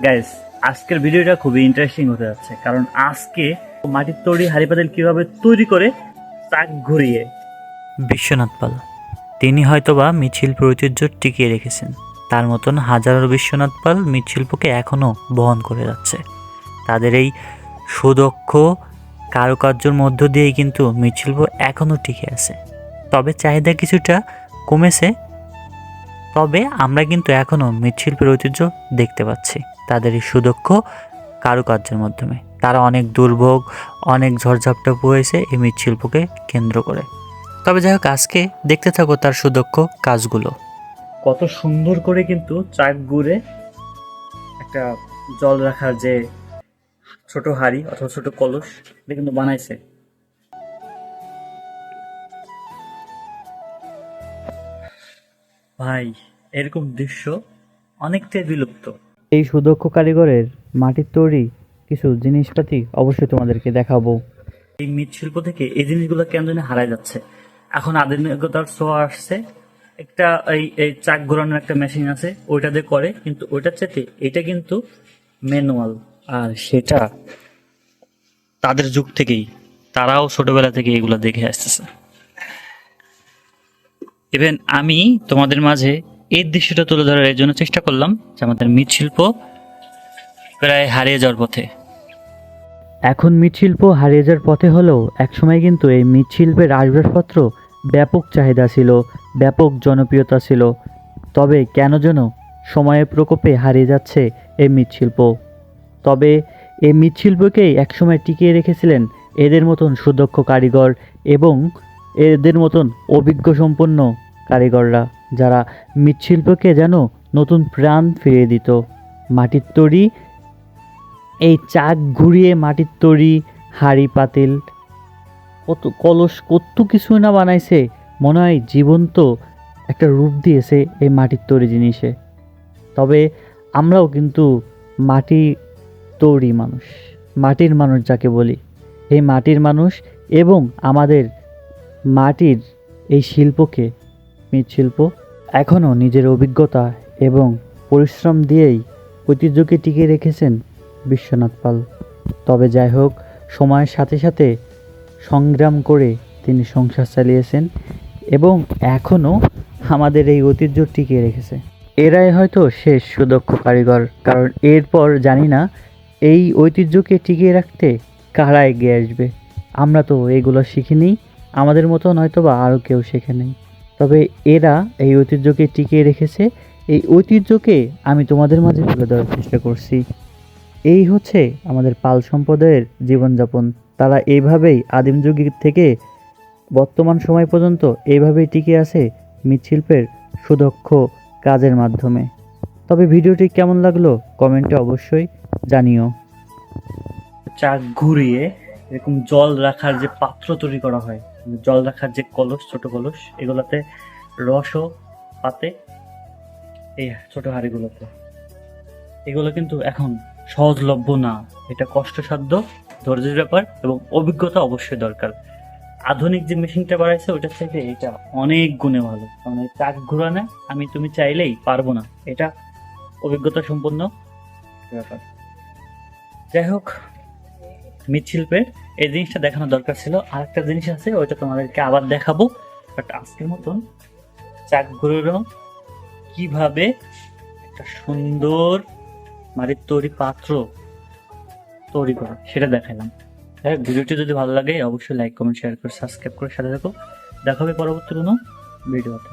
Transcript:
Guys, আজকের ভিডিওটা খুবই ইন্টারেস্টিং হতে যাচ্ছে, কারণ আজকে মাটির তৈরি হাঁড়ি পাতিল কিভাবে তৈরি করে চাক ঘুরিয়ে। বিশ্বনাথ পাল তিনি হয়তোবা মৃৎশিল্পের ঐতিহ্য টিকিয়ে রেখেছেন। তার মতন হাজারো বিশ্বনাথ পাল মৃৎশিল্পকে এখনও বহন করে যাচ্ছে। তাদের এই সুদক্ষ কারুকার্যের মধ্য দিয়েই কিন্তু মৃৎশিল্প এখনও টিকে আছে। তবে চাহিদা কিছুটা কমেছে, তবে আমরা কিন্তু এখনও মৃৎশিল্পের ঐতিহ্য দেখতে পাচ্ছি তাদের এই সুদক্ষ কারুকার্যের মাধ্যমে। তারা অনেক দুর্ভোগ, অনেক ঝড়ঝাপটা বয়েছে এই মৃৎশিল্পকে কেন্দ্র করে। তবে যাই হোক, আজকে দেখতে থাকো তার সুদক্ষ কাজগুলো। কত সুন্দর করে কিন্তু চাক ঘুরে একটা জল রাখার যে ছোট হাঁড়ি অথবা ছোট কলস, এটা কিন্তু বানাইছে। ভাই, এরকম দৃশ্য অনেকটাই বিলুপ্ত। এই সুদক্ষ কারিগরের মাটির তৈরি কিছু জিনিসপাতি অবশ্যই তোমাদেরকে দেখাবো। এই মৃৎশিল্প থেকে এই জিনিসগুলো কেন জানি হারাই যাচ্ছে। এখন আধুনিকতার ছোঁয়া আসছে, একটা এই চাক ঘোরানোর একটা মেশিন আছে, ওইটা দিয়ে করে, কিন্তু ওইটার চাইতে এটা কিন্তু ম্যানুয়াল। আর সেটা তাদের যুগ থেকেই, তারাও ছোটবেলা থেকে এগুলো দেখে আসতেছে। ইভেন আমি তোমাদের মাঝে এই দৃশ্যটা তুলে ধরার এই জন্য চেষ্টা করলাম যে আমাদের মৃৎশিল্প প্রায় হারিয়ে যাওয়ার পথে। এখন মৃৎশিল্প হারিয়ে যাওয়ার পথে হলেও একসময় কিন্তু এই মৃৎশিল্পের আসবাবপত্র ব্যাপক চাহিদা ছিল, ব্যাপক জনপ্রিয়তা ছিল। তবে কেন যেন সময়ের প্রকোপে হারিয়ে যাচ্ছে এই মৃৎশিল্প। তবে এই মৃৎশিল্পকেই একসময় টিকিয়ে রেখেছিলেন এদের মতন সুদক্ষ কারিগর এবং এদের মতন অভিজ্ঞ সম্পন্ন কারিগররা, যারা মৃৎশিল্পকে যেন নতুন প্রাণ ফিরিয়ে দিত। মাটির তৈরি এই চাক ঘুরিয়ে মাটির তৈরি হাঁড়ি পাতিল, কত কলস, কত কিছুই না বানাইছে। মনে হয় জীবন্ত একটা রূপ দিয়েছে এই মাটির তৈরি জিনিসে। তবে আমরাও কিন্তু মাটি তৈরি মানুষ, মাটির মানুষ যাকে বলি, এই মাটির মানুষ এবং আমাদের মাটির এই শিল্পকে, মৃৎশিল্প এখনও নিজের অভিজ্ঞতা এবং পরিশ্রম দিয়েই ঐতিহ্যকে টিকিয়ে রেখেছেন বিশ্বনাথ পাল। তবে যাই হোক, সময়ের সাথে সাথে সংগ্রাম করে তিনি সংসার চালিয়েছেন এবং এখনও আমাদের এই ঐতিহ্য টিকিয়ে রেখেছে। এরাই হয়তো শেষ সুদক্ষ কারিগর, কারণ এরপর জানি না এই ঐতিহ্যকে টিকিয়ে রাখতে কারা এগিয়ে আসবে। আমরা তো এগুলো শিখিনি, আমাদের মতন হয়তো বা আরও কেউ শেখে নেই। তবে এরা এই ঐতিহ্যকে টিকিয়ে রেখেছে। এই ঐতিহ্যকে আমি তোমাদের মাঝে তুলে ধরার চেষ্টা করছি। এই হচ্ছে আমাদের পাল সম্প্রদায়ের জীবনযাপন। তারা এইভাবেই আদিম যুগ থেকে বর্তমান সময় পর্যন্ত এইভাবেই টিকে আছে মৃৎশিল্পের সুদক্ষ কাজের মাধ্যমে। তবে ভিডিওটি কেমন লাগলো কমেন্টে অবশ্যই জানিও। চাক ঘুরিয়ে এরকম জল রাখার যে পাত্র তৈরি করা হয়, জল রাখার যে কলস, ছোট কলস, এগুলাতে রসও পাতে এই ছোট হাঁড়িগুলোতে। এগুলো কিন্তু এখন সহজলভ্য না, এটা কষ্টসাধ্য, ধৈর্যের ব্যাপার এবং অভিজ্ঞতা অবশ্যই দরকার। আধুনিক যে মেশিনটা বাড়াইছে ওটার থেকে এটা অনেক গুণে ভালো, কারণ এই চাক ঘোরানো তুমি চাইলেই পারবো না, এটা অভিজ্ঞতা সম্পন্ন ব্যাপার। যাই হোক, মৃৎশিল্পের এই জিনিসটা দেখানো দরকার ছিল। আর একটা জিনিস আছে, ওইটা তোমাদেরকে আবার দেখাবো, বাট আজকের মতন চাক ঘুরানো কিভাবে একটা সুন্দর মাটির তৈরি পাত্র তৈরি করে সেটা দেখালাম। হ্যাঁ, ভিডিওটি যদি ভালো লাগে অবশ্যই লাইক, কমেন্ট, শেয়ার করে সাবস্ক্রাইব করে সাথে থাকো। দেখা হবে পরবর্তী কোনো ভিডিওতে।